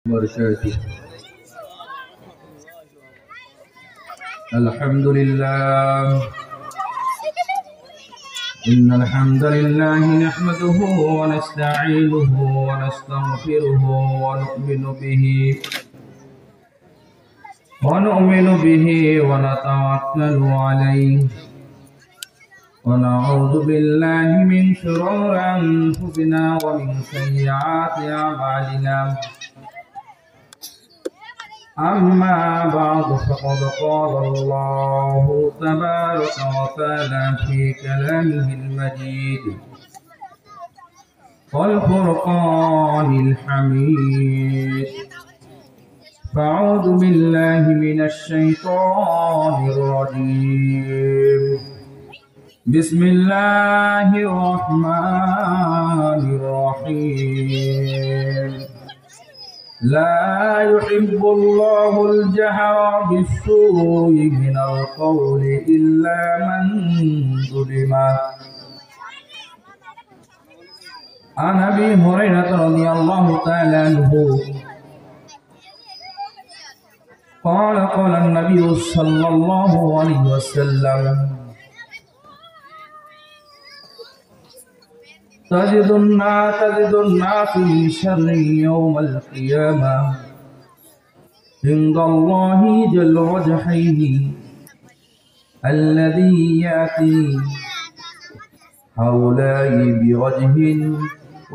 وبركاته. الحمد لله إن الحمد لله نحمده ونستعينه ونستغفره ونؤمن به ونتوكل عليه ونعوذ بالله من شرور أنفسنا ومن سيئات أعمالنا. أما بعد فقد قال الله تبارك وتعالى في كلامه المجيد والفرقان الحميد. فأعوذ بالله من الشيطان الرجيم. بسم الله الرحمن الرحيم. لا يحب الله الجهر بالسوء من القول إلا من ظلم. عن أبي هريرة رضي الله تعالى عنه قال قال النبي صلى الله عليه وسلم: تجد الناس من شر يوم القيامة عند الله جل وجهه الذي يأتي هؤلاء بوجه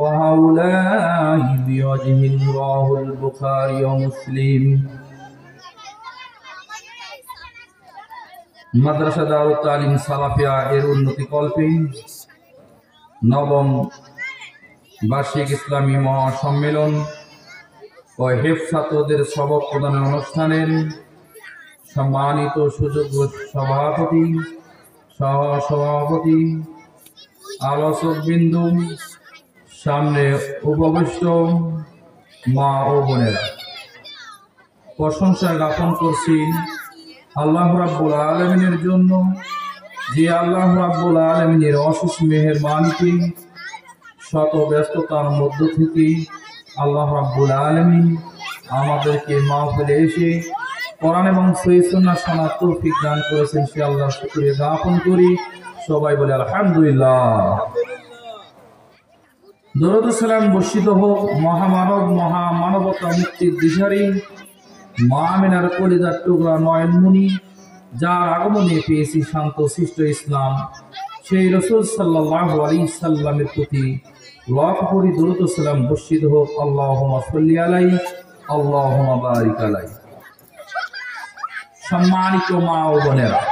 وهؤلاء بوجه. رواه البخاري ومسلم. মাদ্রাসা দারুত তালিম সালাফিয়া এর উন্নতি কল্পে নবম বার্ষিক ইসলামী মহাসম্মেলন ও হেফ ছাত্রদের সবক প্রদানের অনুষ্ঠানের সম্মানিত সুযোগ্য সভাপতি, সহসভাপতি, আলোচকবৃন্দ, সামনে উপবিষ্ট মা ও বোনেরা, প্রশংসা জ্ঞাপন করছি আল্লাহ রাব্বুল আলামিনের জন্য, যে আল্লাহ রাব্বুল আলামিনের অশেষ মেহেরবানিতে শত ব্যস্ততার মধ্য থেকে আল্লাহ রাব্বুল আলামিন আমাদেরকে মাহফিলে এসে কোরআন এবং সহিহ সুন্নাহ শোনার তৌফিক দান করেছেন। সে আল্লাহর শুকরিয়া জ্ঞাপন করি। সবাই বলে আলহামদুলিল্লাহ। দরুদ ও সালাম বর্ষিত হোক মহামানবতা মুক্তির দিশারি মা আমিনার কলিজার টুকরা নয়নমণি, যার আগমনে পেয়েছি শান্ত শিষ্ট ইসলাম, সেই রাসূল সাল্লাল্লাহু আলাইহি সাল্লামের প্রতি লাখ কোটি দরুদ ও সালাম বর্ষিত হোক। আল্লাহুম্মা সাল্লি আলাইহি আল্লাহুম্মা বারিক আলাইহি। সম্মানিত মা ও বোনেরা,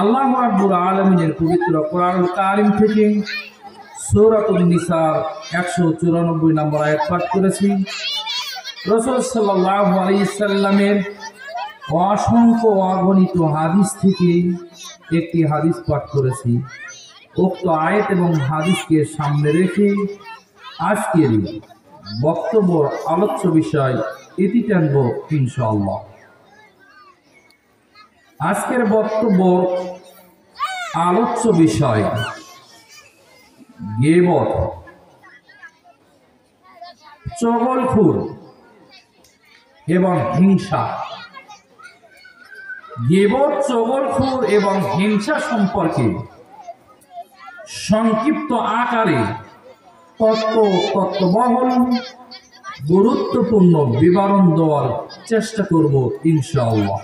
আল্লাহ রাব্বুল আলামিনের পবিত্র কোরআনুল কারীম থেকে সূরাতুন নিসার 194 নম্বর আয়াত পাঠ করেছি। রাসূল সাল্লাল্লাহু আলাইহি সাল্লামের অসংখ্য অগণিত হাদিস থেকে একটি হাদিস পাঠ করেছি। উক্ত আয়াত এবং হাদিসকে সামনে রেখে আজকের বক্তব্য আলোচ্য বিষয় এটি টানব ইনশাআল্লাহ। আজকের বক্তব্য আলোচ্য বিষয় গীবত, চগলখুর এবং হিংসা। গীবত, চগলখুর এবং হিংসা সম্পর্কে সংক্ষিপ্ত আকারে তত্ত্ববহল গুরুত্বপূর্ণ বিবরণ দেওয়ার চেষ্টা করব ইনশাআল্লাহ।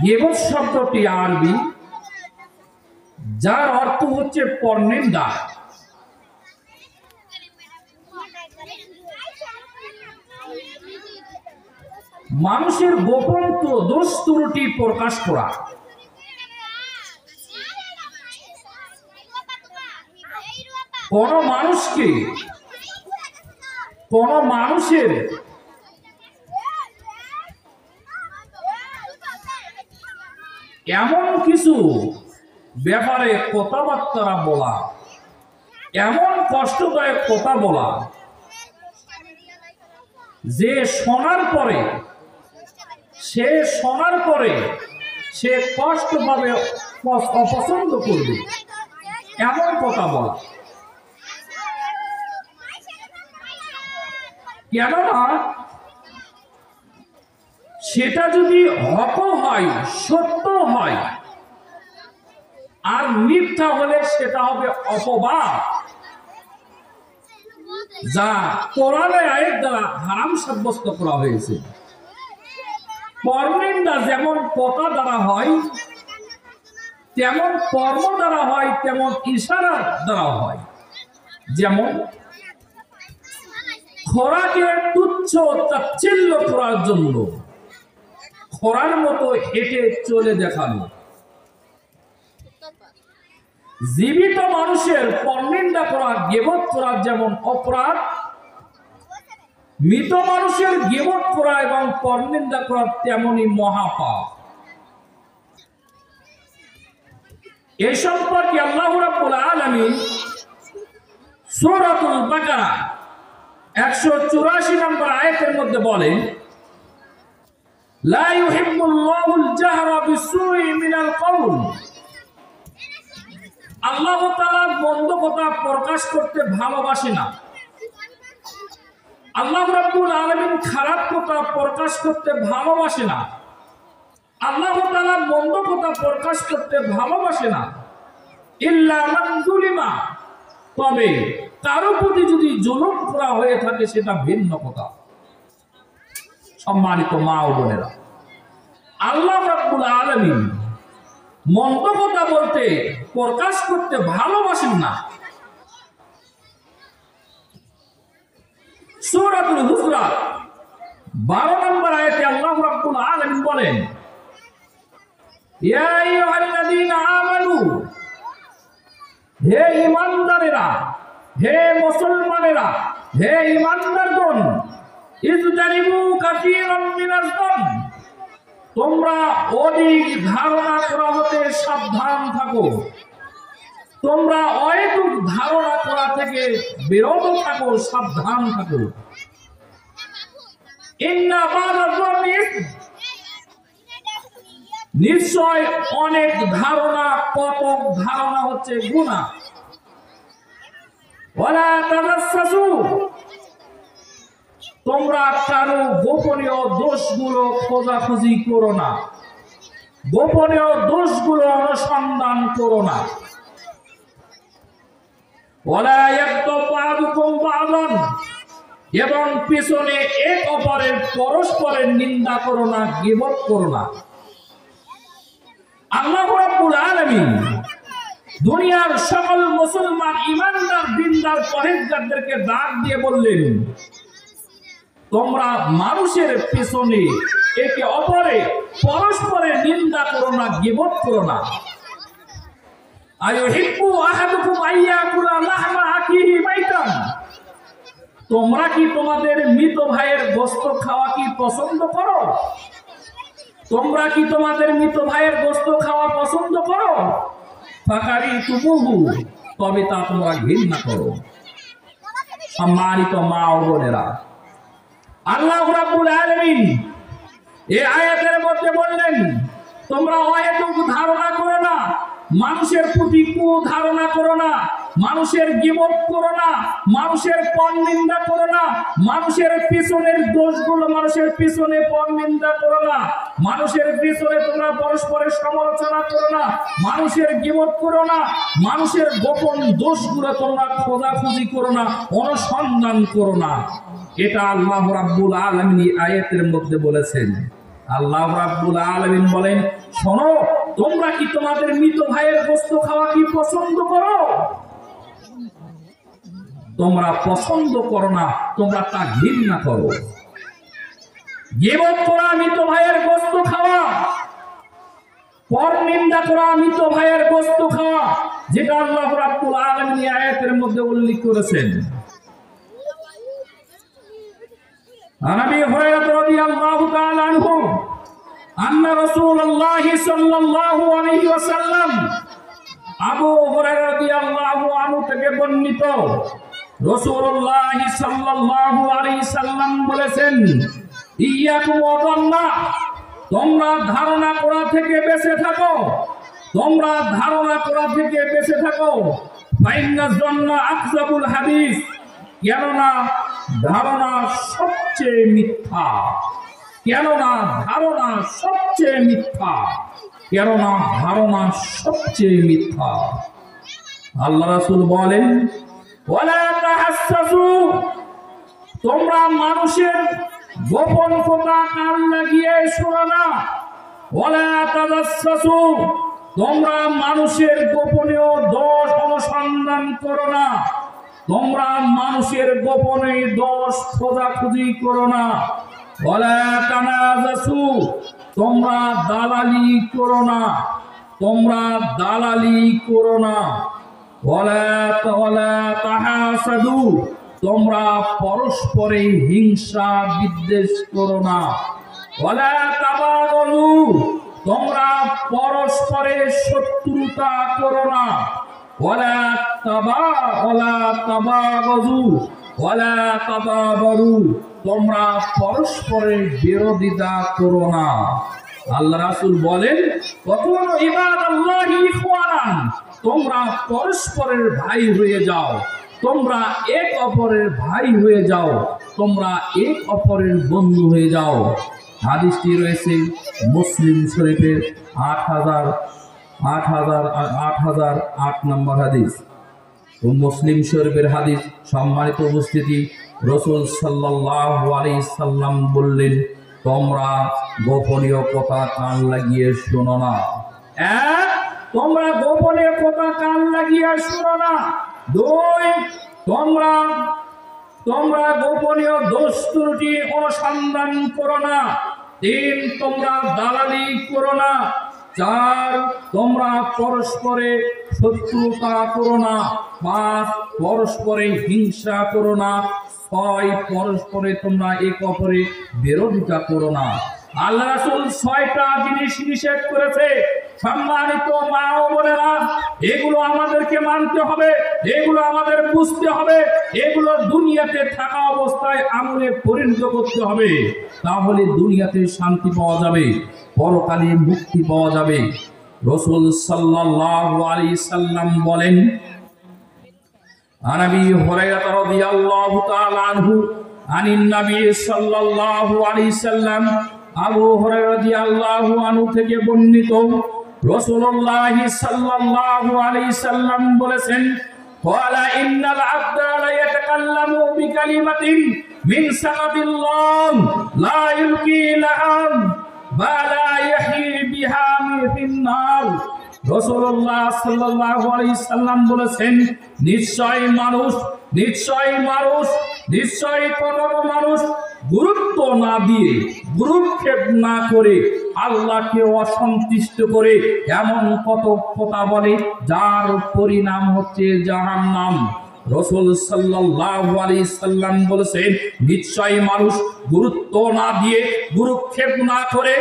গীবত শব্দটি আরবি, যার অর্থ হচ্ছে পরনিন্দা। মানুষের গোপন দোষ ত্রুটি প্রকাশ করা। কোন মানুষের এমন কিছু ব্যাপারে কথাবার্তা বলা, এমন কষ্টদায়ক কথা বলা যে শোনার পরে সে শোনার পরে সে কষ্ট পাবে, অপছন্দ করবে, এমন কথা বলা। কেননা সেটা যদি হক হয়, সত্য হয়, আর মিথ্যা হলে সেটা হবে অপবাদ, যা কোরআনের আয়াত দ্বারা হারাম সাব্যস্ত করা হয়েছে। পরনিন্দা যেমন কথা দ্বারা হয়, তেমন কর্ম দ্বারা হয়, তেমন ইশারা দ্বারা হয়। যেমন খোরাকে তুচ্ছ তাচ্ছিল্য করার জন্য খোরার মতো হেঁটে চলে দেখানো। জীবিত মানুষের পরনিন্দা করা, গীবত করা যেমন অপরাধ, মৃত মানুষের গীবত করা এবং পরনিন্দা করা তেমনি মহাপাপ। এই সম্পর্কে আল্লাহ রাব্বুল আলামিন সূরাতুল বাকারা 184 নম্বর আয়াতের মধ্যে বলেন, লা ইউহিব্বুল্লাহুল জাহরা বিসসুই মিনাল কওল। আল্লাহ তাআলা মন্দ কথা প্রকাশ করতে ভালোবাসে না। আল্লাহ রাব্বুল আলামিন খারাপ কথা প্রকাশ করতে ভালোবাসে না। আল্লাহ তাআলা মন্দ কথা প্রকাশ করতে ভালোবাসে না। ইল্লা মান যুলিমা, তবে কারো প্রতি যদি জুলুম করা হয়ে থাকে সেটা ভিন্ন কথা। সম্মানিত মা ও বোনেরা, আল্লাহ রাব্বুল আলামিন মন্দ কথা বলতে, প্রকাশ করতে ভালোবাসেন না। সূরাতুল হুজরাত 12 নম্বর আয়াতে আল্লাহ রাব্বুল আলামিন বলেন, ইয়া আইয়ুহাল্লাযীনা আমানু, হে ঈমানদারেরা, হে মুসলমানেরা, হে ঈমানদারগণ, ইজতানিবু কাসীরাম মিনাজ যান, তোমরা অধিক ধারণা করা হতে সাবধান থাকো। তোমরা অহেতুক ধারণা করা থেকে বিরত থাকো, সাবধান থাকো। ইন্না বা'দাজ যান্নি ইসম, নিশ্চয় অনেক ধারণা, কতক ধারণা হচ্ছে গুনাহ। ওয়ালা তাজাসসু, তোমরা কারো গোপনীয় দোষগুলো খোঁজাখুঁজি করো না, গোপনীয় দোষগুলো অনুসন্ধান করো না। ওয়ালা ইয়াগতাব বা'দুকুম বা'দান, এবং পিছনে এক অপরের পরস্পরের নিন্দা করো না, গীবত করো না। আল্লাহ রাব্বুল আলামিন দুনিয়ার সকল মুসলমান ঈমানদার, দিনদার, পরহেজগারদেরকে ডাক দিয়ে বললেন, তোমরা মানুষের পিছনে একে অপরে পরস্পরের নিন্দা করো না, গীবত করো না। আইয়ুহিব্বু আহাদুকুম আইয়াকুলা লাহমা আখিহি মাইতান, তোমরা কি তোমাদের মৃত ভাইয়ের গোশত খাওয়া কি পছন্দ করো? তোমরা কি তোমাদের মৃত ভাইয়ের গোশত খাওয়া পছন্দ করো? ফাকারিতুমুহু, তবে তা তোমরা ঘৃণা করো। সম্মানিত মা ও বোনেরা, আল্লাহ রাব্বুল আলামিন এই আয়াতের মধ্যে বললেন, তোমরা অহেতুক ধারণা করো না, মানুষের প্রতি কুধারণা করো না, মানুষের গীবত করো না, মানুষের পরনিন্দা করো না, মানুষের পিছনের দোষগুলো, মানুষের পিছনে পরনিন্দা করো না, মানুষের পিছনে তোমরা পরস্পরের সমালোচনা করো না, মানুষের গীবত করো না, মানুষের গোপন দোষগুলো তোমরা খোঁজাখুঁজি করো না, অনুসন্ধান করো না। এটা আল্লাহ রাব্বুল আলামিন আয়াতের মধ্যে বলেছেন। আল্লাহ রাব্বুল আলামিন বলেন, শোনো, তোমরা কি তোমাদের মৃত ভাইয়ের গোশত খাওয়া কি পছন্দ করো? তোমরা পছন্দ করো না, তোমরা তা ঘৃণা করো। গীবত করা, মৃত ভাইয়ের গোশত খাওয়া, পরনিন্দা করা, মৃত ভাইয়ের গোশত খাওয়া, যেটা আল্লাহ রাব্বুল আলামিন আয়াতের মধ্যে উল্লেখ করেছেন। عن ابي هريره رضي الله تعالى عنه ان رسول الله صلى الله عليه وسلم, আবু হুরায়রা রাদিয়াল্লাহু আনহু থেকে বর্ণিত, রাসূলুল্লাহ সাল্লাল্লাহু আলাইহি সাল্লাম বলেছেন, ইয়াকুম ওয়াদাল্লাহ, তোমরা ধারণা করা থেকে বেঁচে থাকো, তোমরা ধারণা করা থেকে বেঁচে থাকো। ফাইন্নাজ জন্না আকযাবুল হাদিস, কেননা ধারণা সবচেয়ে মিথ্যা, কেননা ধারণা সবচেয়ে মিথ্যা, কেননা ধারণা সবচেয়ে মিথ্যা। আল্লাহ রাসূল বলেন, ওয়ালা তাহাসসু, তোমরা মানুষের গোপন কথা কান লাগিয়ে শোনো না। ওয়ালা তাজাসসু, তোমরা মানুষের গোপনীয় দোষ অনুসন্ধান করো না, তোমরা মানুষের গোপনে দোষ খোঁজাখুঁজি করো না। ওয়ালা তানাজাসু, তোমরা দালালি করো না, তোমরা দালালি করো না। ওয়ালা তাহাসাদু, তোমরা পরস্পরে হিংসা বিদ্বেষ করো না। ওয়ালা তাবাগযু, তোমরা পরস্পরে শত্রুতা করো না। ওয়ালা তাবাগযু ওয়ালা তাদাবারু, তোমরা পরস্পরে বিরোধিতা করো না। আল্লাহ রাসূল বলেন, কুনু ইবাদাল্লাহি ইখওয়ানান, তোমরা পরস্পরের ভাই হয়ে যাও, তোমরা এক অপরের ভাই হয়ে যাও, তোমরা এক অপরের বন্ধু হয়ে যাও। হাদিসটি রয়েছে মুসলিম শরীফের ৮০০৮ নম্বর হাদিস। তো মুসলিম শরীফের হাদিস। সম্মানিত উপস্থিতি, রাসূল সাল্লাল্লাহু আলাইহি সাল্লাম বললেন, তোমরা গোপনীয় কথা কান লাগিয়ে শোনো না। তোমরা গোপনীয় কথা কান লাগিয়ে শোনো না। ২, তোমরা গোপনীয় দোষ ত্রুটি অনুসন্ধান করো না। ৩, তোমরা দালালি করো না। ৪, তোমরা পরস্পরে শত্রুতা করো না। ৫, পরস্পরে হিংসা করো না। ৬, পরস্পরে তোমরা এক অপরের বিরোধিতা করো না। আল্লাহ রাসূল ৬টা জিনিস নিষেধ করেছে। সম্মানিত মা ও বোনেরা, এগুলো আমাদেরকে মানতে হবে, এগুলো আমাদের বুঝতে হবে, এগুলো দুনিয়াতে থাকা অবস্থায় আমলে পরিণত করতে হবে। তাহলে দুনিয়াতে শান্তি পাওয়া যাবে, পরকালে মুক্তি পাওয়া যাবে। রাসূল সাল্লাল্লাহু আলাইহি সাল্লাম বলেন, আনাবি হুরায়রা রাদিয়াল্লাহু তাআলা আনহু আনিন নবী সাল্লাল্লাহু আলাইহি সাল্লাম, আবু হুরায়রা রাদিয়াল্লাহু আনহু থেকে বর্ণিত, রাসূলুল্লাহ সাল্লাল্লাহু আলাইহি সাল্লাম বলেছেন, ক্বালা ইন্নাল আবদা লা ইয়াতাকাল্লামু বিকালিমাতিন মিন সাকাতিল্লাহ লা ইলকি লাহাম বা লা ইয়াহি বিহা ফিন নার। রাসূলুল্লাহ সাল্লাল্লাহু আলাইহি সাল্লাম বলেছেন, নিশ্চয় কোনো মানুষ গুরুত্ব না দিয়ে, গুরুক্ষেপ না করে, আল্লাহকে অসন্তুষ্ট করে এমন কত কথা বলে যার পরিণাম হচ্ছে জাহান্নাম। রাসূল সাল্লাল্লাহু আলাইহি সাল্লাম বলেছেন, নিশ্চয় মানুষ গুরুত্ব না দিয়ে, গুরুক্ষেপ না করে,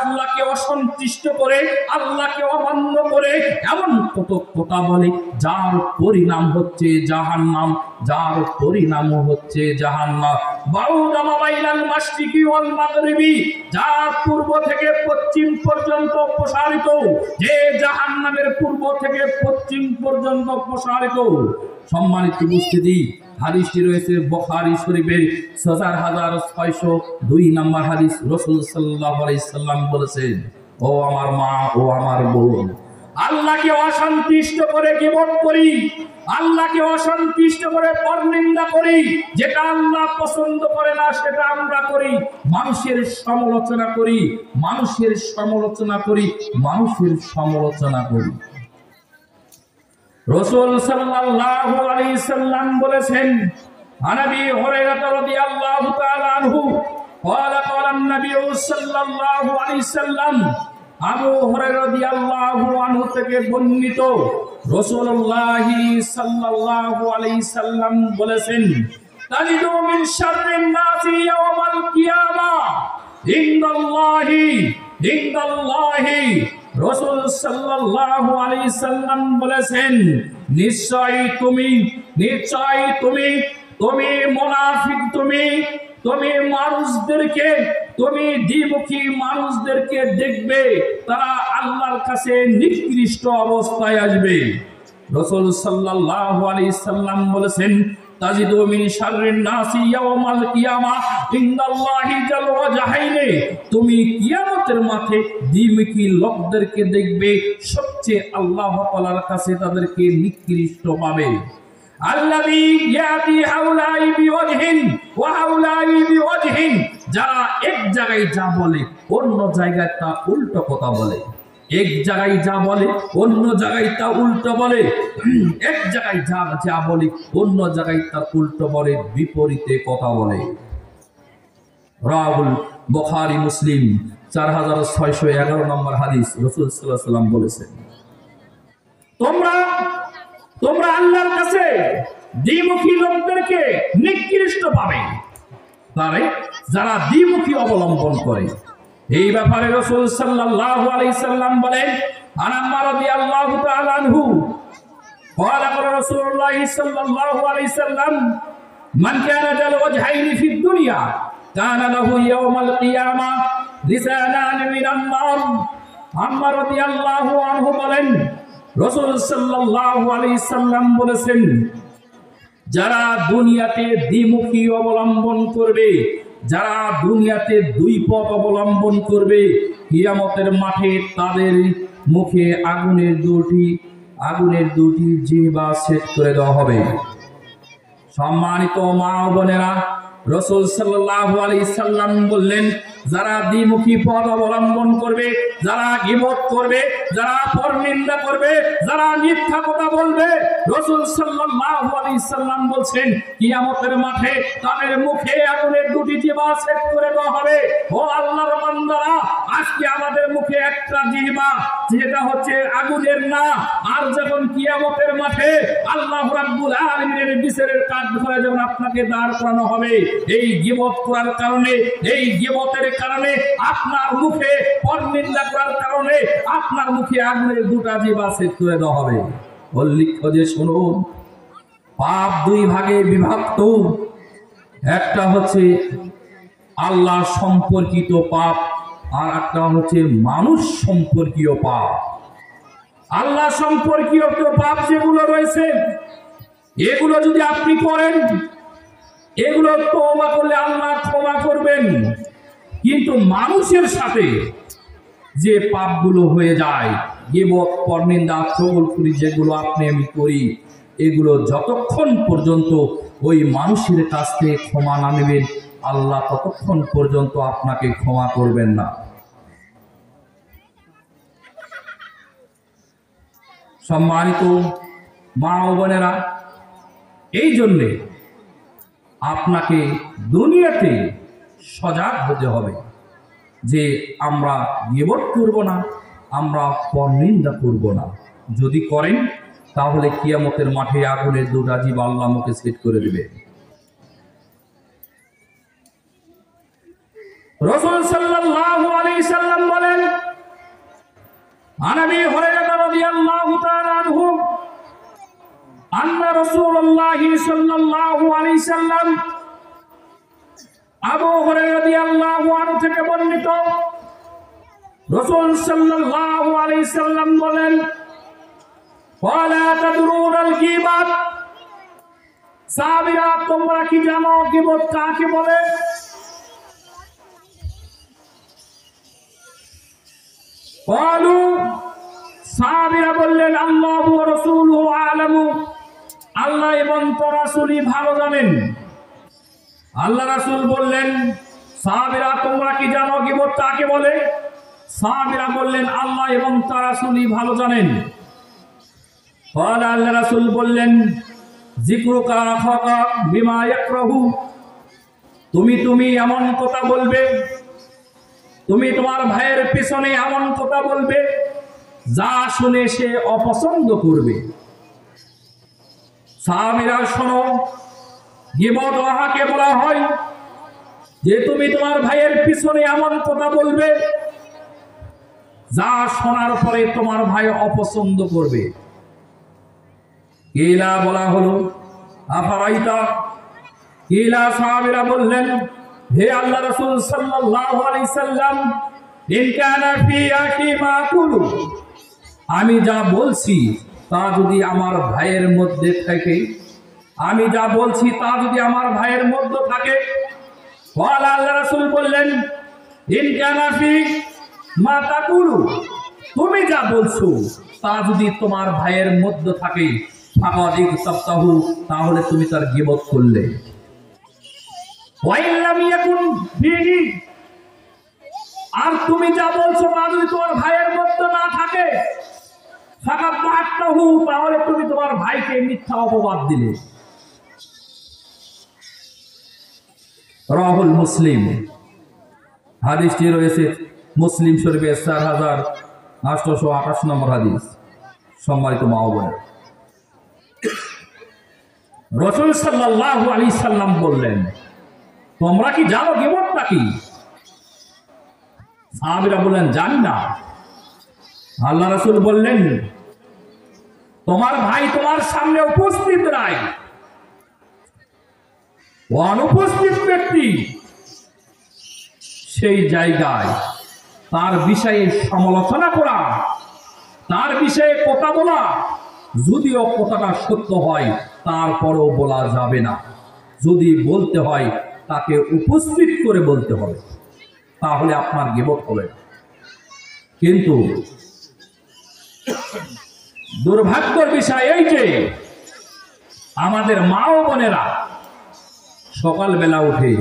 আল্লাহকে অসন্তুষ্ট করে, আল্লাহকে অমান্য করে এমন কত কথা বলে যার পরিণাম হচ্ছে জাহান্নাম, যার পরিণাম হচ্ছে জাহান্নাম। বাউদামা বাইনাল মাশরিকি ওয়াল মাগরিবি, যা পূর্ব থেকে পশ্চিম পর্যন্ত প্রসারিত, যে জাহান্নামের পূর্ব থেকে পশ্চিম পর্যন্ত প্রসারিত। সম্মানিত উপস্থিতি, হাদিসটি রয়েছে বুখারী শরীফের 4602 নম্বর হাদিস। রাসূল সাল্লাল্লাহু আলাইহি সাল্লাম বলেছেন, ও আমার মা, ও আমার বোন, আল্লাহকে অসন্তুষ্ট করে গীবত করি, আল্লাহকে অসন্তুষ্ট করে পরনিন্দা করি, যেটা আল্লাহ পছন্দ করে না সেটা আমরা করি, মানুষের সমালোচনা করি, মানুষের সমালোচনা করি, মানুষের সমালোচনা করি। রাসূল সাল্লাল্লাহু আলাইহি সাল্লাম বলেছেন, আনাবি হুরায়রা রাদিয়াল্লাহু তাআলা আনহু ক্বালা ক্বালা নবী সাল্লাল্লাহু আলাইহি সাল্লাম, আবু হুরায়রা রাদিয়াল্লাহু আনহু থেকে বর্ণিত, রাসূলুল্লাহ সাল্লাল্লাহু আলাইহি সাল্লাম বলেছেন, তাজিদু মিন শাররিন নাসি ইয়াওমাল কিয়ামা ইনদাল্লাহি। রাসূল সাল্লাল্লাহু আলাইহি সাল্লাম বলেছেন, নিশ্চয় তুমি মুনাফিক, তুমি মানুষদেরকে তুমি দ্বিমুখী মানুষদেরকে দেখবে, তারা আল্লাহর কাছে নিকৃষ্ট অবস্থায় আসবে। রাসূল সাল্লাল্লাহু আলাইহি সাল্লাম বলেছেন, তাজিদু মিন শাররিন নাসি ইয়াওমাল কিয়ামা ইনদাল্লাহি জাল ওয়াজহাইনি, তুমি কিয়ামতের মাঠে দ্বিমুখী লোকদেরকে দেখবে, সবচেয়ে আল্লাহ তাআলার কাছে তাদেরকে নিকৃষ্ট পাবে। আল্লাযী ইয়াতি হাওলাই বিওয়াজহিন ওয়া হাওলাই বিওয়াজহিন, যারা এক জায়গায় যা বলে অন্য জায়গায় তা উল্টো কথা বলে, এক জায়গায় যা বলে অন্য জায়গায় তা উল্টো বলে, এক জায়গায় যা বলে অন্য জায়গায় তা উল্টো বলে, বিপরীতে কথা বলে। রাহুল বুখারী মুসলিম 4611 নম্বর হাদিস। রাসূল সাল্লাল্লাহু আলাইহি ওয়াসাল্লাম বলেছেন, তোমরা আল্লাহর কাছে দ্বিমুখী লোকদেরকে নিকৃষ্ট পাবে, তারে যারা দ্বিমুখী অবলম্বন করে। এই ব্যাপারে রাসূল সাল্লাল্লাহু আলাইহি সাল্লাম বলেন, আনাম্মা রাদিয়াল্লাহু তাআলা আনহু قال قال رسول الله صلى الله عليه وسلم من كان ذا الوجهين في الدنيا كان له يوم القيامة لسانان من النار। আম্মা রাদিয়াল্লাহু আনহু বলেন, রাসূল সাল্লাল্লাহু আলাইহি সাল্লাম বলেছেন, যারা দুনিয়াতে দ্বিমুখী অবলম্বন করবে, যারা দুনিয়াতে দুই পথ অবলম্বন করবে, কিয়ামতের মাঠে তাদের মুখে আগুনের দুটি জিহ্বা ছেদ করে দেওয়া হবে। সম্মানিত মা ও বোনেরা, রাসূল সাল্লাল্লাহু আলাইহি সাল্লাম বললেন, যারা দ্বিমুখী পথ অবলম্বন করবে, যারা গীবত করবে, যারা পরনিন্দা করবে, যারা মিথ্যা কথা বলবে, রাসূল সাল্লাল্লাহু আলাইহি সাল্লাম বলছেন, কিয়ামতের মাঠে তাদের মুখে আগুনের দুটি জিহ্বা ছেদ করে দেওয়া হবে। ও আল্লাহর বান্দারা, আজকে আমাদের মুখে একটা জিহ্বা, যেটা হচ্ছে আগুনের না, আর যখন কিয়ামতের মাঠে আল্লাহ রাব্বুল আলামিনের বিচারের কাঠ ধরে যখন আপনাকে দাঁড় করানো হবে, এই গীবত করার কারণে, এই গীবতের কারণে আপনার মুখে, পরনিন্দা করার কারণে আপনার মুখে আগুনের দুটা জিহ্বা ছেদ করে দেওয়া হবে। উল্লেখ্য যে শুনুন, পাপ দুই ভাগে বিভক্ত। একটা হচ্ছে আল্লাহ সম্পর্কিত পাপ, আর একটা হচ্ছে মানুষ সম্পর্কীয় পাপ। আল্লাহ সম্পর্কীয় পাপ যেগুলো রয়েছে, এগুলো যদি আপনি করেন, এগুলো তওবা করলে আল্লাহ ক্ষমা করবেন। কিন্তু মানুষের সাথে যে পাপগুলো হয়ে যায়, গীবত, পরনিন্দা, চগলখুরি, যেগুলো আপনি আমি করি, এগুলো যতক্ষণ পর্যন্ত ওই মানুষের কাছ থেকে ক্ষমা না নেবেন, আল্লাহ ততক্ষণ পর্যন্ত আপনাকে ক্ষমা করবেন না। সম্মানিত মা ও বোনেরা, এই জন্যে আপনাকে দুনিয়াতে সজাগ হতে হবে যে আমরা গীবত করব না, আমরা পরনিন্দা করব না। যদি করেন তাহলে কিয়ামতের মাঠে আগুনের দুটা জিহ্বা আল্লাহ মুখে ছেদ করে দেবে। রাসূল সাল্লাল্লাহু আলাইহি সাল্লাম বলেন, আন আবি হুরায়রা রাদিয়াল্লাহু তাআলা আনহু আন্না রাসূলুল্লাহি সাল্লাল্লাহু আলাইহি সাল্লাম, আবু হুরায়রা রাদিয়াল্লাহু আনহু থেকে বর্ণিত, রাসূল সাল্লাল্লাহু আলাইহি সাল্লাম বলেন, ওয়ালা তাদরুনাল গীবাত, সাহাবীরা তোমরা কি জানো গীবত কাকে বলে? ক্বালু, সাহাবীরা বললেন, আল্লাহু ওয়া রাসূলুহু আ'লামু, আল্লাহ এবং তার রাসূলই ভালো জানেন। আল্লাহ রাসূল বললেন, সাহাবীরা তোমরা কি জানো গীবত কাকে বলে? সাহাবীরা বললেন, আল্লাহ এবং তার রাসূলই ভালো জানেন। আল্লাহ রাসূল বললেন, যিকরুকা আখাকা বিমা ইয়াকরাহু, তুমি এমন কথা বলবে, তুমি তোমার ভাইয়ের পিছনে এমন কথা বলবে যা শুনে সে অপছন্দ করবে। সাহাবীরা শোনো, গীবত কাকে বলা হয়? যে তুমি তোমার ভাইয়ের পিছনে এমন কথা বলবে যা শোনার পরে তোমার ভাই অপছন্দ করবে। কিলা বলা হলো, আফারাইতা, কিলা, সাহাবীরা বললেন, হে আল্লাহ রাসূল সাল্লাল্লাহু আলাইহি সাল্লাম, ইন কানা ফি আখি মা কুলু, আমি যা বলছি তা যদি আমার ভাইয়ের মধ্যে থাকে, আমি যা বলছি তা যদি আমার ভাইয়ের মধ্যে থাকে। আল্লাহ রাসূল বললেন, ইন কানা ফি মা তাকুলু, তুমি যা বলছো তা যদি তোমার ভাইয়ের মধ্যে থাকে, ফাকাদ ইগতাবতাহু, তাহলে তুমি তার গীবত করলে। ওয়া ইন লাম ইয়াকুন ফিহি, আর তুমি যা বলছো তা যদি তোমার ভাইয়ের মধ্যে না থাকে, ফাকাদ বা'তাহু, তাহলে তুমি তোমার ভাইকে মিথ্যা অপবাদ দিলে। রাহুল মুসলিম, হাদিসটি রয়েছে মুসলিম শরীফের 4828 নম্বর হাদিস। সম্মানিত মা ও বোনেরা, রাসূল সাল্লাল্লাহু আলাইহি সাল্লাম বললেন, তোমরা কি জানো গীবতটা কি? সাহাবীরা বললেন, জানি না। আল্লাহ রাসূল বললেন, তোমার ভাই তোমার সামনে উপস্থিত নাই, অনুপস্থিত ব্যক্তি সেই জায়গায় তার বিষয়ে সমালোচনা করা, তার বিষয়ে কথা বলা, যদিও কথাটা সত্য হয় তারপরও বলা যাবে না। যদি বলতে হয় তাকে উপস্থিত করে বলতে হবে, তাহলে আপনার গীবত হবে না। কিন্তু দুর্ভাগ্যের বিষয় এই যে আমাদের মা ও বোনেরা সকালবেলা উঠে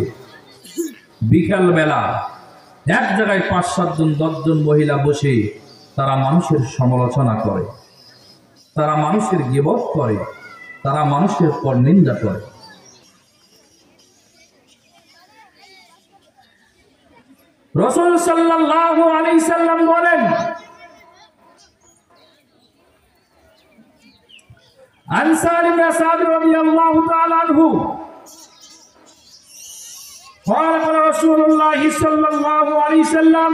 বিকাল বেলা এক জায়গায় 5-7 জন 10 জন মহিলা বসে তারা মানুষের সমালোচনা করে, তারা মানুষের গীবত করে, তারা মানুষের পরনিন্দা করে। রাসূল সাল্লাল্লাহু আলাইহি সাল্লাম বলেন, আন সালিম বিন সাদ রাদিয়াল্লাহু তাআলা আনহু قال قال رسول الله صلى الله عليه وسلم,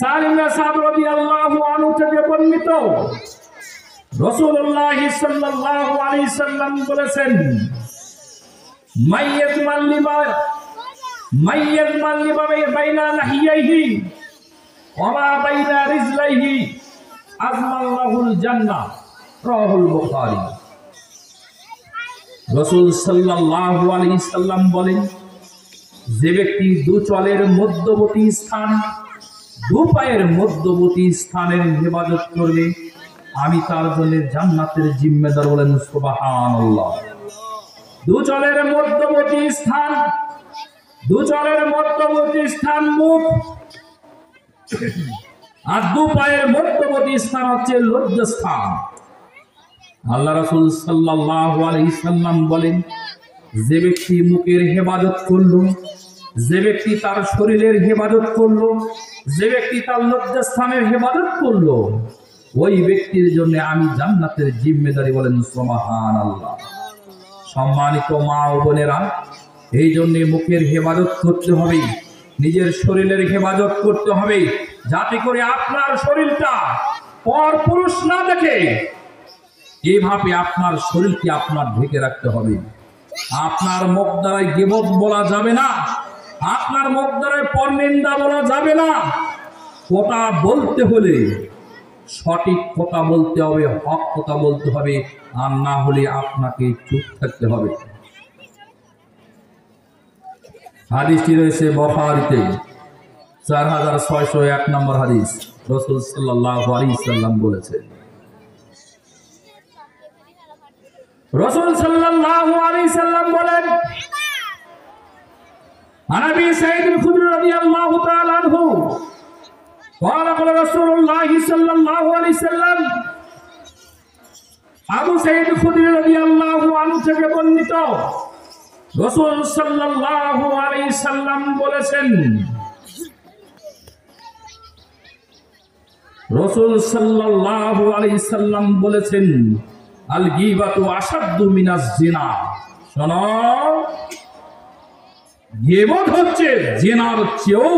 সালিম বিন সাদ রাদিয়াল্লাহু আনহু থেকে বর্ণিত, রাসূলুল্লাহ সাল্লাল্লাহু আলাইহি সাল্লাম বলেছেন, মাইয়াজমাল লিমা বাইনা লাহিয়াইহি ওয়া মা বাইনা রিজলাইহি আজমাল্লাহুল জান্নাহ, রাহুল বুখারী। রাসূল সাল্লাল্লাহু আলাইহি সাল্লাম বলেন, যে ব্যক্তি দু চলের মধ্যবর্তী স্থান, দু পায়ের মধ্যবর্তী স্থানের হেফাজত করবে, আমি তার জন্য জান্নাতের জিম্মেদার। বলেন সুবহানাল্লাহ। দু চলের মধ্যবর্তী স্থান, দু চলের মধ্যবর্তী স্থান মুখ, আর দু পায়ের মধ্যবর্তী স্থান হচ্ছে লজ্জাস্থান। আল্লাহ রাসূল সাল্লাল্লাহু আলাইহি সাল্লাম বলেন, যে ব্যক্তি মুখের হেফাজত করলো, যে ব্যক্তি তার শরীরের হেফাজত করলো, যে ব্যক্তি তার লজ্জাস্থানের হেফাজত করলো, ওই ব্যক্তির জন্য আমি জান্নাতের জিম্মেদারি। বলেন সুবহানাল্লাহ। সম্মানিত মা ও বোনেরা, এই জন্য মুখের হেফাজত করতে হবে, নিজের শরীরের হেফাজত করতে হবে, যাতে করে আপনার শরীরটা পর পুরুষ না দেখে। এইভাবে আপনার শরীরকে আপনার ঢেকে রাখতে হবে। আপনার মুখ দ্বারায় গীবত বলা যাবে না, আপনার মুখ দ্বারায় পরনিন্দা বলা যাবে না। কথা বলতে হলে সঠিক কথা বলতে হবে, হক কথা বলতে হবে, আর না হলে আপনাকে চুপ থাকতে হবে। হাদিসটি রয়েছে বুখারীতে 4601 নম্বর হাদিস। রাসূল সাল্লাল্লাহু আলাইহি সাল্লাম বলেছেন, রাসূল সাল্লাল্লাহু আলাইহি সাল্লাম বলেন, আন আবি সাঈদ আল-খুদরি রাদিয়াল্লাহু তাআলা আনহু قال قال رسول الله صلى الله عليه وسلم, আবু সাঈদ আল-খুদরি রাদিয়াল্লাহু আনহু থেকে বর্ণিত, রাসূল সাল্লাল্লাহু আলাইহি সাল্লাম বলেছেন, রাসূল সাল্লাল্লাহু আলাইহি সাল্লাম বলেছেন, আল গীবাতু আশাদ্দু মিনাজ জিনা। শোনো, গীবত হচ্ছে জিনার চেয়েও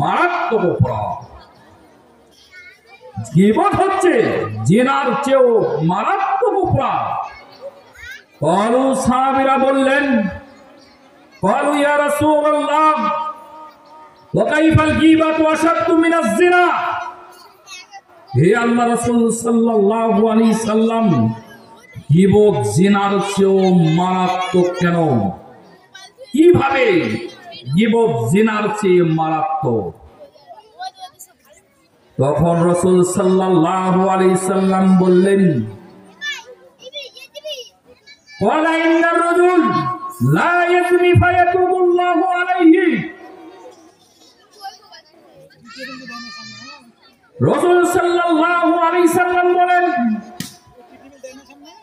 মারাত্মক অপরাধ। গীবত হচ্ছে জিনার চেয়েও মারাত্মক অপরাধ। কালু সাহাবীরা বললেন, قالوا يا رسول الله وكيف الغيبة أشد من الزنا হে আল্লাহ রাসূল সাল্লাল্লাহু আলাইহি সাল্লাম গীবত জিনার চেয়েও মারাত্মক কেন? কিভাবে গীবত জিনার চেয়ে মারাত্মক? তখন রাসূল সাল্লাল্লাহু আলাইহি সাল্লাম বললেন, ওয়ালা ইন্নার রাজুল লা ইয়াজনি ফায়াতুবুল্লাহু আলাইহি। রাসূল সাল্লাল্লাহু আলাইহি সাল্লাম বলেন,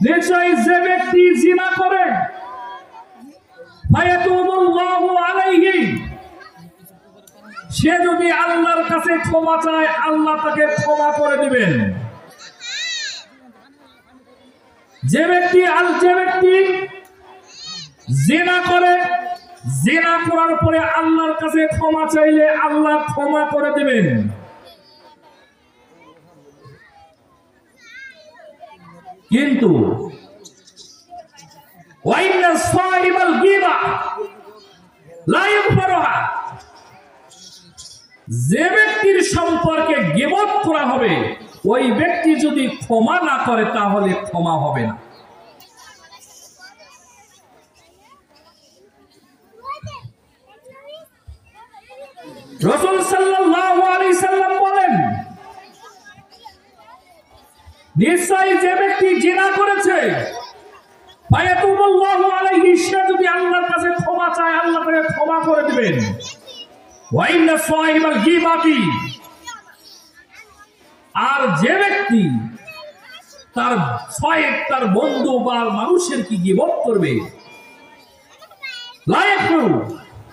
নিশ্চয়ই যে ব্যক্তি জিনা করে ফায়াতুবুল্লাহু আলাইহি, সে যদি আল্লাহর কাছে ক্ষমা চায় আল্লাহ তাকে ক্ষমা করে দিবেন। যে ব্যক্তি জিনা করে, জিনা করার পরে আল্লাহর কাছে ক্ষমা চাইলে আল্লাহ ক্ষমা করে দিবেন। কিন্তু ওয়াইন্না সাহিবাল গীবা লা ইগফারুহা, যে ব্যক্তির সম্পর্কে গীবত করা হবে ওই ব্যক্তি যদি ক্ষমা না করে তাহলে ক্ষমা হবে না। রাসূল সাল্লাল্লাহু আলাইহি সাল্লাম বলেন, নিশ্চয়ই যে ব্যক্তি জিনা করেছে ফায়াতুবুল্লাহু আলাইহি, সে যদি আল্লাহর কাছে ক্ষমা চায় আল্লাহ তাকে ক্ষমা করে দিবেন। ওয়া ইন্না সাহিবাল গীবাতি, আর যে ব্যক্তি তার বন্ধু বা মানুষের কি গীবত করবে লা ইয়াগফিরু,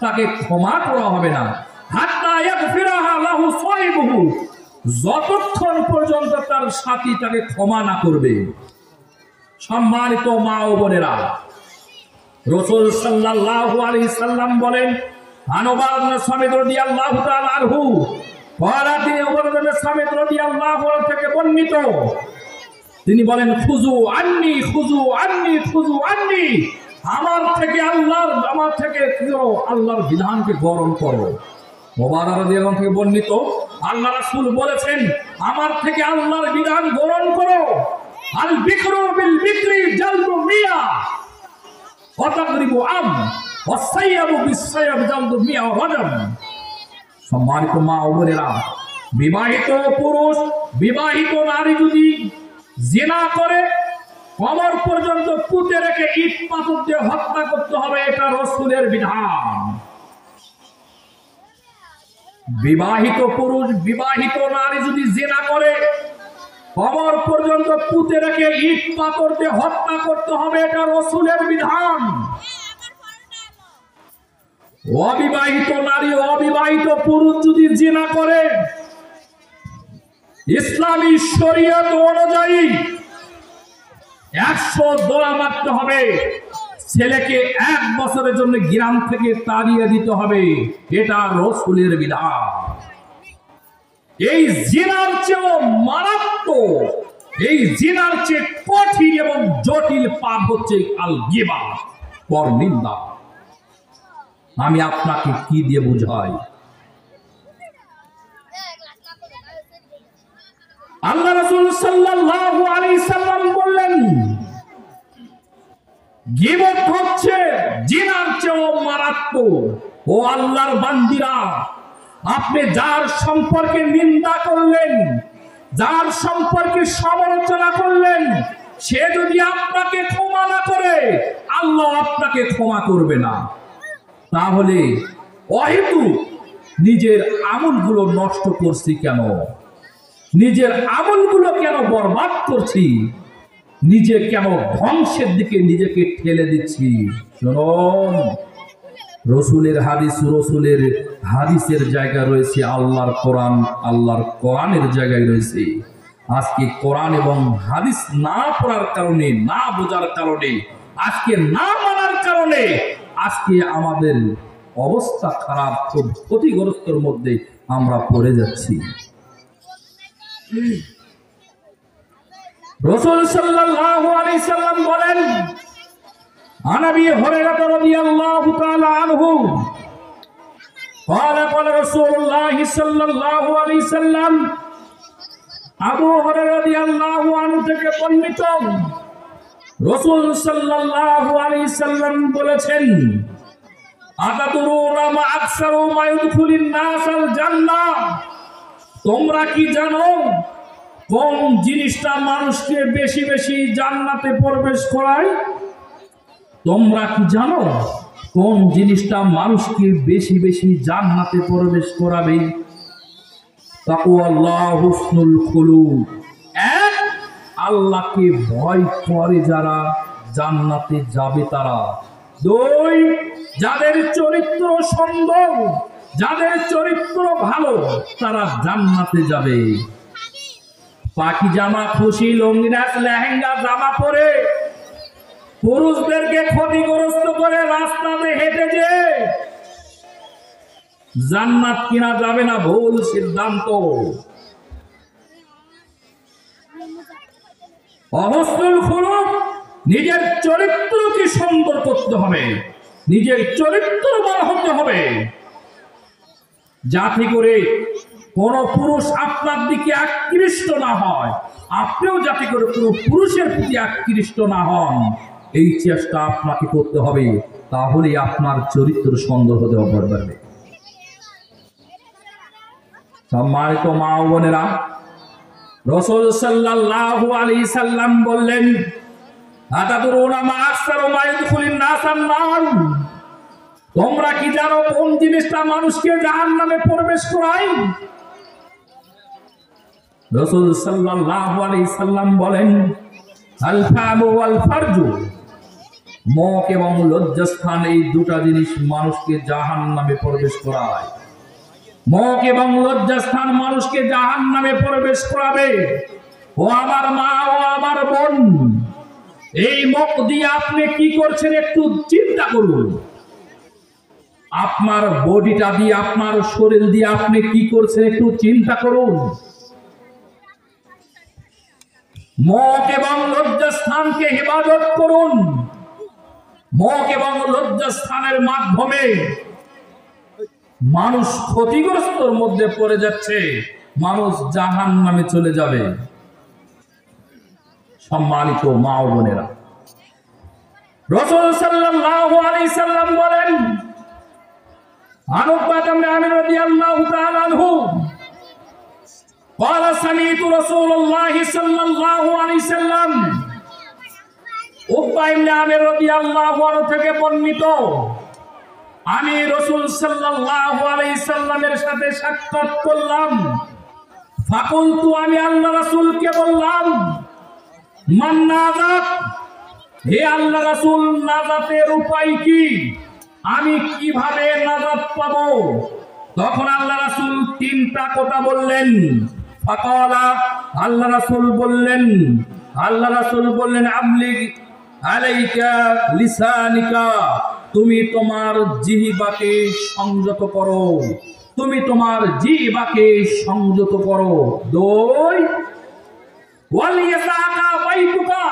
তাকে ক্ষমা করা হবে না। হাত্তা ইয়াগফিরাহা লাহু সাহিবুহু, যতক্ষণ পর্যন্ত তার সাথী তাকে ক্ষমা না করবে। সম্মানিত মা ও বোনেরা, রাসূল সাল্লাল্লাহু আলাইহি সাল্লাম বলেন, আনবার ইবনে সামিদ রাদিয়াল্লাহু তাআলা আনহু ওয়ালা, তিনি উমর ইবনে সামিদ রাদিয়াল্লাহু আনহু থেকে বর্ণিত, তিনি বলেন, খুযু আন্নী খুযু আন্নী খুযু আন্নী, আমার থেকে আল্লাহর বিধানকে গ্রহণ করো। মুবারক রাদিয়াল্লাহু থেকে বর্ণিত, আল্লাহ রাসূল বলেছেন, আমার থেকে আল্লাহর বিধান গ্রহণ করো। আল বিকরু বিল বিকরি জালদু মিয়া ওয়া তাকরিবু আম ওয়া সাইয়াবু বিস সাইয়াব জালদু মিয়া ওয়া রাজম। সম্মানিত মা ও বোনেরা, বিবাহিত পুরুষ বিবাহিত নারী যদি জিনা করে কবর পর্যন্ত পুঁতে রেখে ইট পাথর দিয়ে হত্যা করতে হবে, এটা রাসূলের বিধান। বিবাহিত পুরুষ বিবাহিত নারী যদি জিনা করে কবর পর্যন্ত পুঁতে রেখে ইট পাথর দিয়ে হত্যা করতে হবে, এটা রাসূলের বিধান। অবিবাহিত নারী অবিবাহিত পুরুষ যদি জিনা করে ইসলামী শরীয়ত অনুযায়ী 100 দোয়া মারতে হবে, ছেলেকে 1 বছরের জন্য গ্রাম থেকে তাড়িয়ে দিতে হবে, এটা রাসূলের বিধান। এই জিনার চেয়ে মারাত্মক, এই জিনার চেয়ে কঠিন এবং জটিল পাপ হচ্ছে আল গীবাত, পরনিন্দা। আমি আপনাকে কি দিয়ে বুঝাই? আল্লাহ রাসূল সাল্লাল্লাহু আলাইহি সাল্লাম বললেন, গীবত হচ্ছে জিনার চেয়ে মারাত্মক। ও আল্লাহর বান্দিরা, আপনি যার সম্পর্কে নিন্দা করলেন, যার সম্পর্কে সমালোচনা করলেন, সে যদি আপনাকে ক্ষমা না করে আল্লাহ আপনাকে ক্ষমা করবে না। তাহলে অহেতুক নিজের আমলগুলো নষ্ট করছি কেন? নিজের আমলগুলো কেন বরবাদ করছি? নিজে কেন ধ্বংসের দিকে নিজেকে ঠেলে দিচ্ছি? শুনুন, রসুলের হাদিসের জায়গা রয়েছে আল্লাহর কোরআন, আল্লাহর কোরআনের জায়গায় রয়েছে। আজকে কোরআন এবং হাদিস না পড়ার কারণে, না বোঝার কারণে, আজকে না মানার কারণে আজকে আমাদের অবস্থা খারাপ, খুব ক্ষতিগ্রস্তর মধ্যে আমরা পড়ে যাচ্ছি। রাসূল সাল্লাল্লাহু আলাইহি সাল্লাম বলেন, عن أبي هريرة رضي الله تعالى عنه قال قال رسول الله صلى الله عليه وسلم আবু হুরায়রা রাদিয়াল্লাহু আনহু থেকে বর্ণিত রাসূল সাল্লাল্লাহু আলাইহি সাল্লাম বলেছেন আতাদুরুনা মা আকসারু মা ইদখুলিন নাসাল জান্নাহ তোমরা কি জানো কোন জিনিসটা মানুষকে বেশি বেশি জান্নাতে প্রবেশ করায় তোমরা কি জানো কোন জিনিসটা মানুষকে বেশি বেশি জান্নাতে প্রবেশ করাবে তাকওয়াল্লাহ হুসনুল খুলুক এক আল্লাহকে ভয় করে যারা জান্নাতে যাবে তারা দুই যাদের চরিত্র সুন্দর যাদের চরিত্র ভালো তারা জান্নাতে যাবে পাকি জামা খুশি লঙ্গিনাস লেহেঙ্গা জামা পরে পুরুষদেরকে ক্ষতিগ্রস্ত করে রাস্তাতে হেঁটে যে জান্নাত কিনা যাবে না ভুল সিদ্ধান্ত অহসনুল খুলুক নিজের চরিত্রকে সুন্দর করতে হবে নিজের চরিত্রবান হতে হবে যাতে করে কোন পুরুষ আপনার দিকে আকৃষ্ট না হয় আপনিও যাতে করে কোন পুরুষের প্রতি আকৃষ্ট না হন এই চেষ্টা আপনাকে করতে হবে তাহলেই আপনার চরিত্র সুন্দর হতে পারবে সম্মানিত মা ও বোনেরা রাসূল সাল্লাল্লাহু আলাইহি সাল্লাম বললেন আতাদুরুনা মা আকসারু মা ইদখুলিন নাসান নার তোমরা কি জানো কোন জিনিসটা মানুষকে জাহান্নামে প্রবেশ করায় রাসূল সাল্লাল্লাহু আলাইহি সাল্লাম বলেন আল ফামু ওয়াল ফারজু মুখ এবং লজ্জাস্থান এই দুটো জিনিস মানুষকে জাহান্নামে প্রবেশ করায় মুখ এবং লজ্জাস্থান মানুষকে জাহান্নামে প্রবেশ করাবে ও আমার মা ও আমার বোন এই মুখ দিয়ে আপনি কি করছেন একটু চিন্তা করুন আপনার বডিটা দিয়ে আপনার শরীর দিয়ে আপনি কি করছেন একটু চিন্তা করুন মুখ এবং লজ্জাস্থানকে হেফাজত করুন মুখ এবং লজ্জাস্থানের মাধ্যমে মানুষ ক্ষতিগ্রস্তর মধ্যে পড়ে যাচ্ছে মানুষ জাহান্নামে চলে যাবে সম্মানিত মা ও বোনেরা রাসূল সাল্লাল্লাহু আলাইহি সাল্লাম বলেন আনুবা ইবনে আমির রাদিয়াল্লাহু তাআলা আনহু قال سمعت رسول الله صلى الله عليه وسلم উকবা ইবনে আমির রাদিয়াল্লাহু আনহু থেকে বর্ণিত আমি রাসূল সাল্লাল্লাহু আলাইহি সাল্লামের সাথে সাক্ষাৎ করলাম ফাকুলতু আমি আল্লাহ রাসূলকে বললাম মান নাজাত হে আল্লাহ রাসূল নাজাতের উপায় কি আমি কিভাবে নাজাত পাবো তখন আল্লাহ রাসূল তিনটা কথা বললেন ফাকালা আল্লাহ রাসূল বললেন আবলিগ আলাইকা লিসানিকা তুমি তোমার জিহ্বাকে সংযত করো দুই ওয়ালিয়াসাকা বাইতুকা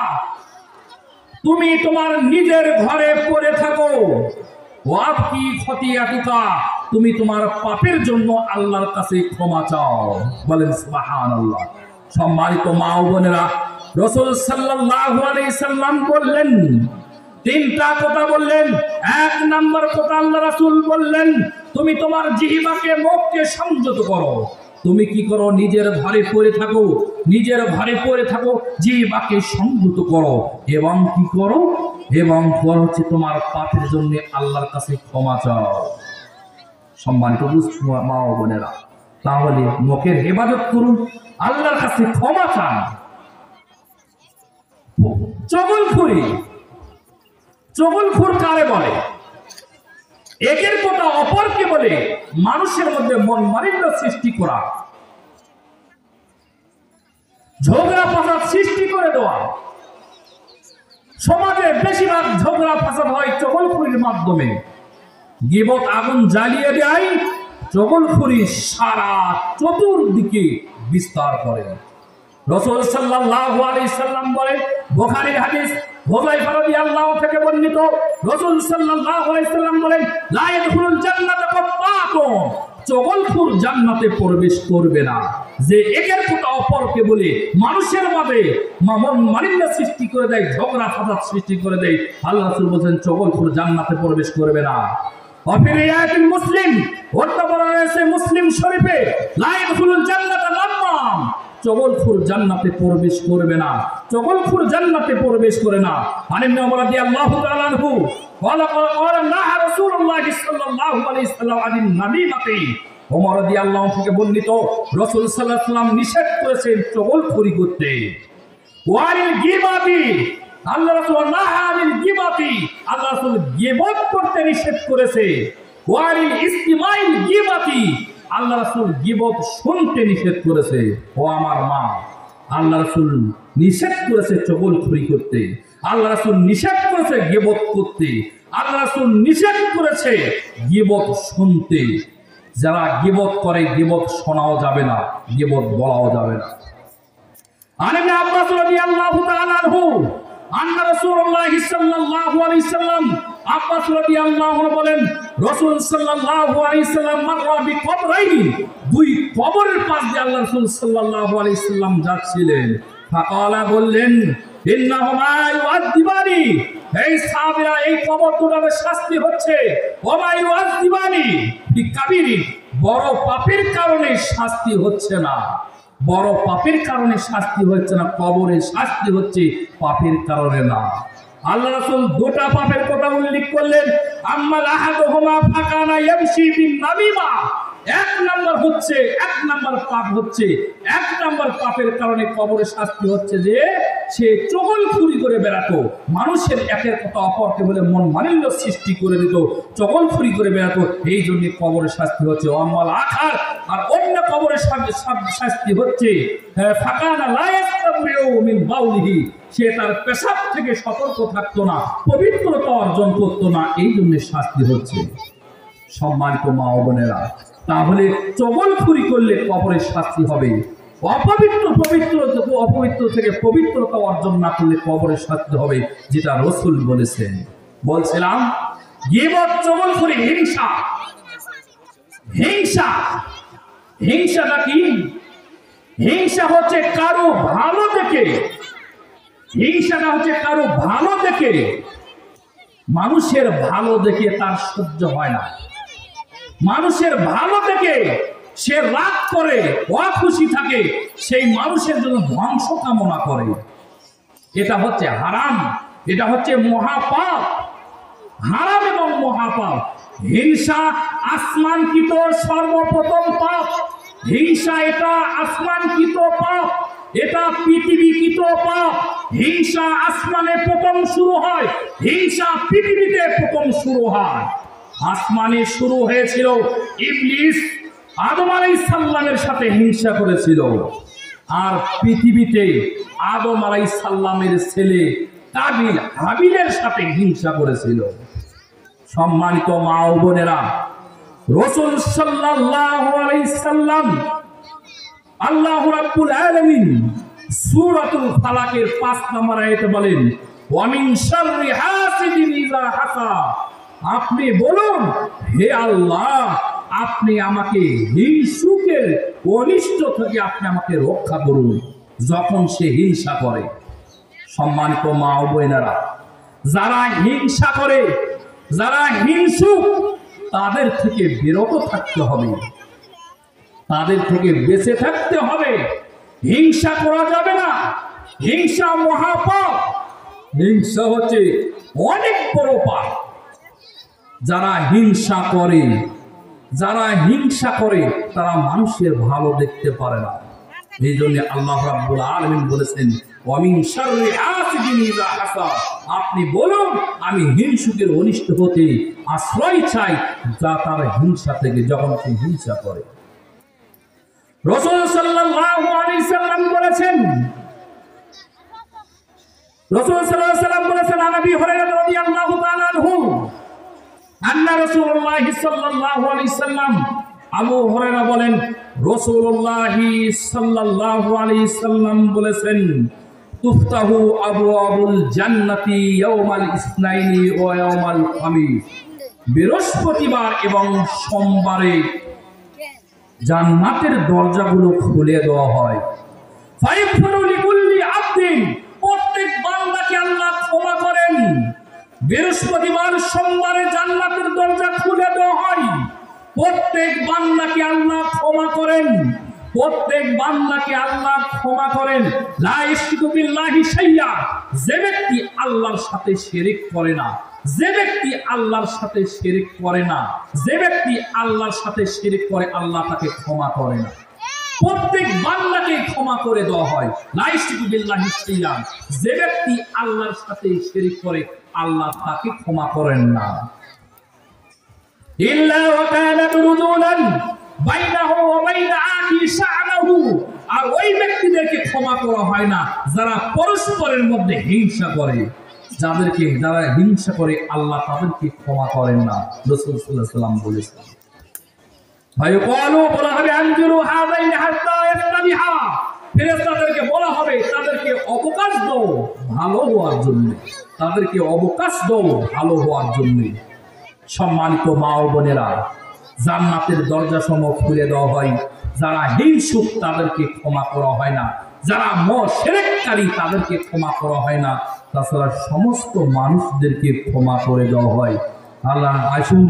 তুমি তোমার নিজের ঘরে পড়ে থাকো ওয়াবকি খতিয়াতুকা তুমি তোমার পাপের জন্য আল্লাহর কাছে ক্ষমা চাও বলেন সুবহানাল্লাহ সম্মানিত মা ও বোনেরা রাসূল সাল্লাল্লাহু আলাইহি সাল্লাম বললেন তিনটা কথা বললেন এক নাম্বার কথা আল্লাহ রাসূল বললেন তুমি তোমার জিহ্বাকে মুখকে সংযত করো তুমি কি করো নিজের ঘরে পড়ে থাকো জিহ্বাকে সংযত করো এবং কি করো এবং হচ্ছে তোমার পাপের জন্য আল্লাহর কাছে ক্ষমা চাও সম্মানিত মা ও বোনেরা তাহলে মুখের হেফাজত করুন আল্লাহর কাছে ক্ষমা চান চগলখুর কারে বলে একের কথা অপরকে বলে মানুষের মধ্যে মন মালিন্য সৃষ্টি করা ঝগড়া ফাসাদ সৃষ্টি করে দেওয়া সমাজে বেশিরভাগ ঝগড়া ফাসাদ হয় চগলখুরির মাধ্যমে গীবত আগুন জ্বালিয়ে দেয় চগলখুরি সারা চতুর্দিকে বিস্তার করে রাসূল সাল্লাল্লাহু আলাইহি সাল্লাম বলেন, বুখারীর হাদিস হুযায়ফা রাদিয়াল্লাহু থেকে বর্ণিত, রাসূল সাল্লাল্লাহু আলাইহি সাল্লাম বলেন, লা ইয়াদখুলুল জান্নাতা কাত্তাতুন, চগলখোর জান্নাতে প্রবেশ করবে না। যে একের কথা অপরকে বলে মানুষের মাঝে মালিন্য সৃষ্টি করে দেয়, ঝগড়া ফাসাদ সৃষ্টি করে দেয়, আল্লাহ রাসূল বলেন চগলখোর জান্নাতে প্রবেশ করবে না। অফিরিয়াতুল মুসলিম, বর্তমানে রয়েছে মুসলিম শরীফে, লা ইয়াদখুলুল জান্নাতা নাম্মাম, চগলখোর জান্নাতে প্রবেশ করবে না, চগলখোর জান্নাতে প্রবেশ করে না। আনিন ওমর রাদিয়াল্লাহু তাআলা আনহু قال নাহা রাসূলুল্লাহ সাল্লাল্লাহু আলাইহি ওয়াসাল্লাম আনিন নামিমাতি, ওমর রাদিয়াল্লাহু আনহু থেকে বর্ণিত, রাসূল সাল্লাল্লাহু আলাইহি ওয়াসাল্লাম নিষেধ করেছেন চগলখড়ি করতে। ওয়ালিল গীবাতি, আল্লাহ রাসূল নাহা আনিল গীবাতি, আল্লাহ রাসূল গীবত করতে নিষেধ করেছে। ওয়ালিল ইসতিমাইল গীবাতি, আল্লাহ রাসূল গীবত শুনতে নিষেধ করেছে। ও আমার মা, আল্লাহ রাসূল নিষেধ করেছে চগলখড়ি করতে, আল্লাহ রাসূল নিষেধ করেছে গীবত করতে, আল্লাহ রাসূল নিষেধ করেছে গীবত শুনতে। যারা গীবত করে গীবত শোনাও যাবে না, গীবত বলাও যাবে না। আন ইবনে আব্বাস রাদিয়াল্লাহু তাআলা আনহু আন্না রাসূলুল্লাহ সাল্লাল্লাহু আলাইহি সাল্লাম, আব্বাস রাদিয়াল্লাহু আনহু বলেন, রাসূল সাল্লাল্লাহু আলাইহি সাল্লাম মাররা বিকবরাইনি, দুই কবরের পাশ দিয়ে আল্লাহ রাসূল সাল্লাল্লাহু আলাইহি সাল্লাম যাচ্ছিলেন। ফাকালা, বললেন, ইন্নাহুমা ইউআযিবানি, এই সাহাবীরা এই কবর দুটার শাস্তি হচ্ছে, ওমা ইউআযিবানি বিকাবিরি, বড় পাপের কারণে শাস্তি হচ্ছে না, বড় পাপের কারণে শাস্তি হচ্ছে না, কবরে শাস্তি হচ্ছে পাপের কারণে না। আল্লাহ রাসূল দুটো পাপের কথা উল্লেখ করলেন। আম্মাল আহাদুহুমা ফাকানা ইয়ামশি বিন নামিমা, এক নাম্বার পাপ হচ্ছে, এক নাম্বার পাপের কারণে কবরে শাস্তি হচ্ছে যে সে চগলখড়ি করে বেড়াতো, মানুষের একের কথা অপরকে বলে মন মালিন্য সৃষ্টি করে দিত, চগলখড়ি করে বেড়াতো, এই জন্য কবরে শাস্তি হচ্ছে। আম্মাল আখার, আর অন্য কবরে শাস্তি হচ্ছে ফাকানা লা ইয়াস্তাবরিউ মিন বাউলিহি, সে তার পেশাব থেকে সতর্ক থাকতো না, পবিত্রতা অর্জন করতো না, এই জন্য শাস্তি হচ্ছে। সম্মানিত মা ও বোনেরা, তাহলে চগলখড়ি করলে কবরের শাস্তি হবে, অপবিত্র থেকে পবিত্রতা অর্জন না করলে কবরের শাস্তি হবে, যেটা রাসূল বলেছেন। বলছিলাম গীবত, চগলখড়ি, হিংসাটা কি? হিংসা হচ্ছে কারো ভালো দেখে, মানুষের ভালো দেখে তার সহ্য হয় না, মানুষের ভালো দেখে সে রাগ করে, অখুশি থাকে, সেই মানুষের জন্য ধ্বংস কামনা করে। এটা হচ্ছে হারাম, এটা হচ্ছে মহাপাপ, হারাম এবং মহাপাপ। হিংসা আসমানকৃত সর্বপ্রথম পাপ, হিংসা এটা আসমানকৃত পাপ, এটা পৃথিবীকৃত পাপ। হিংসা আসমানে প্রথম শুরু হয়, হিংসা পৃথিবীতে প্রথম শুরু হয়। আসমানে শুরু হয়েছিল, ইবলিস আদম আলাইহিস সালামের সাথে হিংসা করেছিল, আর পৃথিবীতে আদম আলাইহিস সালামের ছেলে কাবিল হাবিলের সাথে হিংসা করেছিল। সম্মানিত মা ও বোনেরা, রাসূল সাল্লাল্লাহু আলাইহি সাল্লাম, আল্লাহ রাব্বুল আলামিন সূরাতুল ফালাকের 5 নম্বর আয়াতে বলেন, ওয়া মিন শাররি হাসিদিন ইযা হাসাদ, আপনি বলুন হে আল্লাহ, আপনি আমাকে হিংসুকের অনিষ্ট থেকে আপনি আমাকে রক্ষা করুন, যখন সে হিংসা করে। সম্মানিত মা ও বোনেরা, যারা হিংসা করে, যারা হিংসুক, তাদের থেকে বিরত থাকতে হবে, তাদের থেকে বেঁচে থাকতে হবে। হিংসা করা যাবে না, হিংসা মহাপাপ, হিংসা হচ্ছে অনেক বড় পাপ। যারা হিংসা করে, তারা মানুষের ভালো দেখতে পারে না। এই জন্য আল্লাহ রাব্বুল আলামিন বলেছেন, ওয়া মিন শাররি হাসিদিন ইযা হাসাদ, আপনি বলুন আমি হিংসুকের অনিষ্ট হতে আশ্রয় চাই, যা তার হিংসা থেকে, যখন সে হিংসা করে। রাসূল সাল্লাল্লাহু আলাইহি সাল্লাম বলেছেন, আন আবি হুরায়রা রাদিয়াল্লাহু তাআলা আনহু আন্না রাসূলুল্লাহ সাল্লাল্লাহু আলাইহি সাল্লাম, আবু হুরায়রা বলেন, রাসূলুল্লাহ সাল্লাল্লাহু আলাইহি সাল্লাম বলেছেন, তুফতাহু আবওয়াবুল জান্নাতি ইয়াউমাল ইসনাইনি ওয়া ইয়াউমাল খামিস। বৃহস্পতিবার এবং সোমবারে জান্নাতের দরজাগুলো খুলে দেওয়া হয়। ফায়ফুরু লিকুল্লি আবদিন, প্রত্যেক বান্দাকে আল্লাহ ক্ষমা করেন। বৃহস্পতিবার সোমবারে জান্নাতের দরজা খুলে দেওয়া হয়। প্রত্যেক বান্দাকে আল্লাহ ক্ষমা করেন। প্রত্যেক বান্দাকে আল্লাহ ক্ষমা করেন। লা ইশরিকু বিল্লাহি শাইয়্যা, যে ব্যক্তি আল্লাহর সাথে শিরক করে না, যে ব্যক্তি আল্লাহর সাথে শিরক করে না, যে ব্যক্তি আল্লাহর সাথে শিরক করে আল্লাহ তাকে ক্ষমা করে না। প্রত্যেক বান্দাকে ক্ষমা করে দেওয়া হয়। লা ইশরিকু বিল্লাহি শাইয়্যা, যে ব্যক্তি আল্লাহর সাথে শিরক করে আল্লাহ তাকে ক্ষমা করেন না। ইল্লা ওয়া কানাত রুজুলান বাইনাহু ওয়া বাইনা আখি শা'নাহু, আর ওই ব্যক্তিদেরকে ক্ষমা করা হয় না যারা পরস্পরের মধ্যে হিংসা করে। যারা হিংসা করে আল্লাহ তাদেরকে ক্ষমা করেন না। রাসূল সাল্লাল্লাহু আলাইহি ওয়াসাল্লাম বলেছেন। ফায়ুকালু, বলা হবে, আনজুরু হাযাইনি হাত্তা ইয়াস্তাবিহা, ফেরেশতাদেরকে বলা হবে তাদেরকে অবকাশ দাও ভালো হওয়ার জন্য, তাদেরকে অবকাশ দাও ভালো হওয়ার জন্য। সম্মানিত মা ও বোনেরা, জান্নাতের দরজা সমূহ খুলে দেওয়া হয়। যারা হিংসুক তাদেরকে ক্ষমা করা হয় না, যারা শিরককারী তাদেরকে ক্ষমা করা হয় না, তাছাড়া সমস্ত মানুষদেরকে ক্ষমা করে দেওয়া হয়। আল্লাহ আসুন,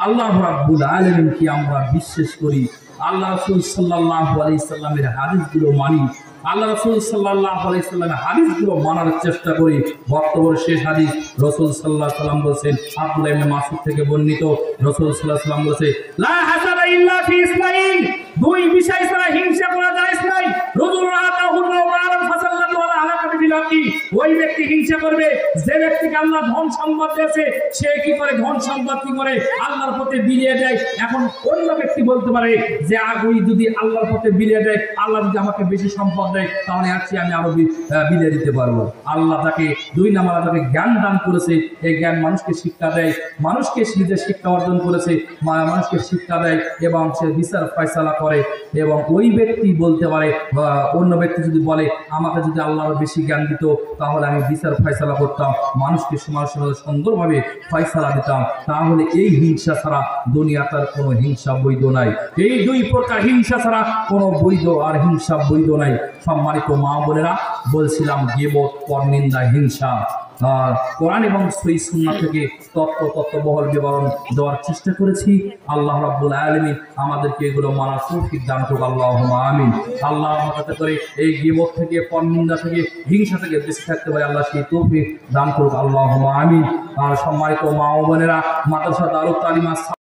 আল্লাহ রাব্বুল আলামিনকে আমরা বিশ্বাস করি, আল্লাহ রাসূল সাল্লাল্লাহু আলাইহি সাল্লামের হাদিসগুলো মানি, আল্লাহ রাসূল সাল্লাল্লাহু আলাইহি সাল্লামের হাদিসগুলো মানার চেষ্টা করি। বক্তব্যের শেষ হাদিস, রাসূল সাল্লাল্লাহু আলাইহি সাল্লাম বলেছেন, আব্দুল্লাহ ইবনে মাসউদ থেকে বর্ণিত, রাসূল সাল্লাল্লাহু আলাইহি সাল্লাম বলেছে, লা হাসাদা ইল্লা ফি ইসনাইন, দুই বিষয় ছাড়া হিংসা করা জায়েজ নাই। রাজুলুন আতাহু মালান ফাসাল্লাতু আলা আলাকাতি বিল হাক্কি, ওই ব্যক্তি হিংসা করবে যে ব্যক্তিকে আল্লাহ ধন সম্পদ দিয়েছে, সে কি করে ধন সম্পদ কি করে আল্লাহর পথে বিলিয়ে দেয়। এখন অন্য ব্যক্তি বলতে পারে যে আগুই যদি আল্লাহর পথে বিলিয়ে দেয়, আল্লাহ যদি আমাকে বেশি সম্পদ দেয় তাহলে আজকে আমি আরো বিলিয়ে দিতে পারবো। আল্লাহ তাকে দুই নাম্বার তাকে জ্ঞান দান করেছে, এই জ্ঞান মানুষকে শিক্ষা দেয়, মানুষকে নিজে শিক্ষা অর্জন করেছে, মানুষকে শিক্ষা দেয় এবং সে বিচার ফয়সালা করে। এবং ওই ব্যক্তি বলতে পারে, অন্য ব্যক্তি যদি বলে আমাকে যদি আল্লাহর বেশি জ্ঞান দিত তাহলে আমি বিচার ফয়সালা করতাম, মানুষকে সমাজ সমাজে সুন্দরভাবে ফয়সালা দিতাম। তাহলে এই হিংসা ছাড়া দুনিয়াটার কোনো হিংসা বৈধ নাই। এই দুই প্রকার হিংসা ছাড়া কোনো বৈধ আর হিংসা বৈধ নাই। সম্মানিত মা বোনেরা, বলছিলাম গীবত, পরনিন্দা, হিংসা কোরআন এবং সহিহ সুন্নাহ থেকে তত্ত্ববহল বিবরণ দেওয়ার চেষ্টা করেছি। আল্লাহ রাব্বুল আলামিন আমাদেরকে এগুলো মানার তৌফিক দান করুক, আল্লাহুম্মা আমিন। আল্লাহ আমাদের করে এই গীবত থেকে, পরনিন্দা থেকে, হিংসা থেকে বেঁচে থাকতে পারে আল্লাহ সেই তৌফিক দান করুক, আল্লাহুম্মা আমিন। আর সম্মানিত মা ও বোনেরা, মাদ্রাসা দারুত তালিম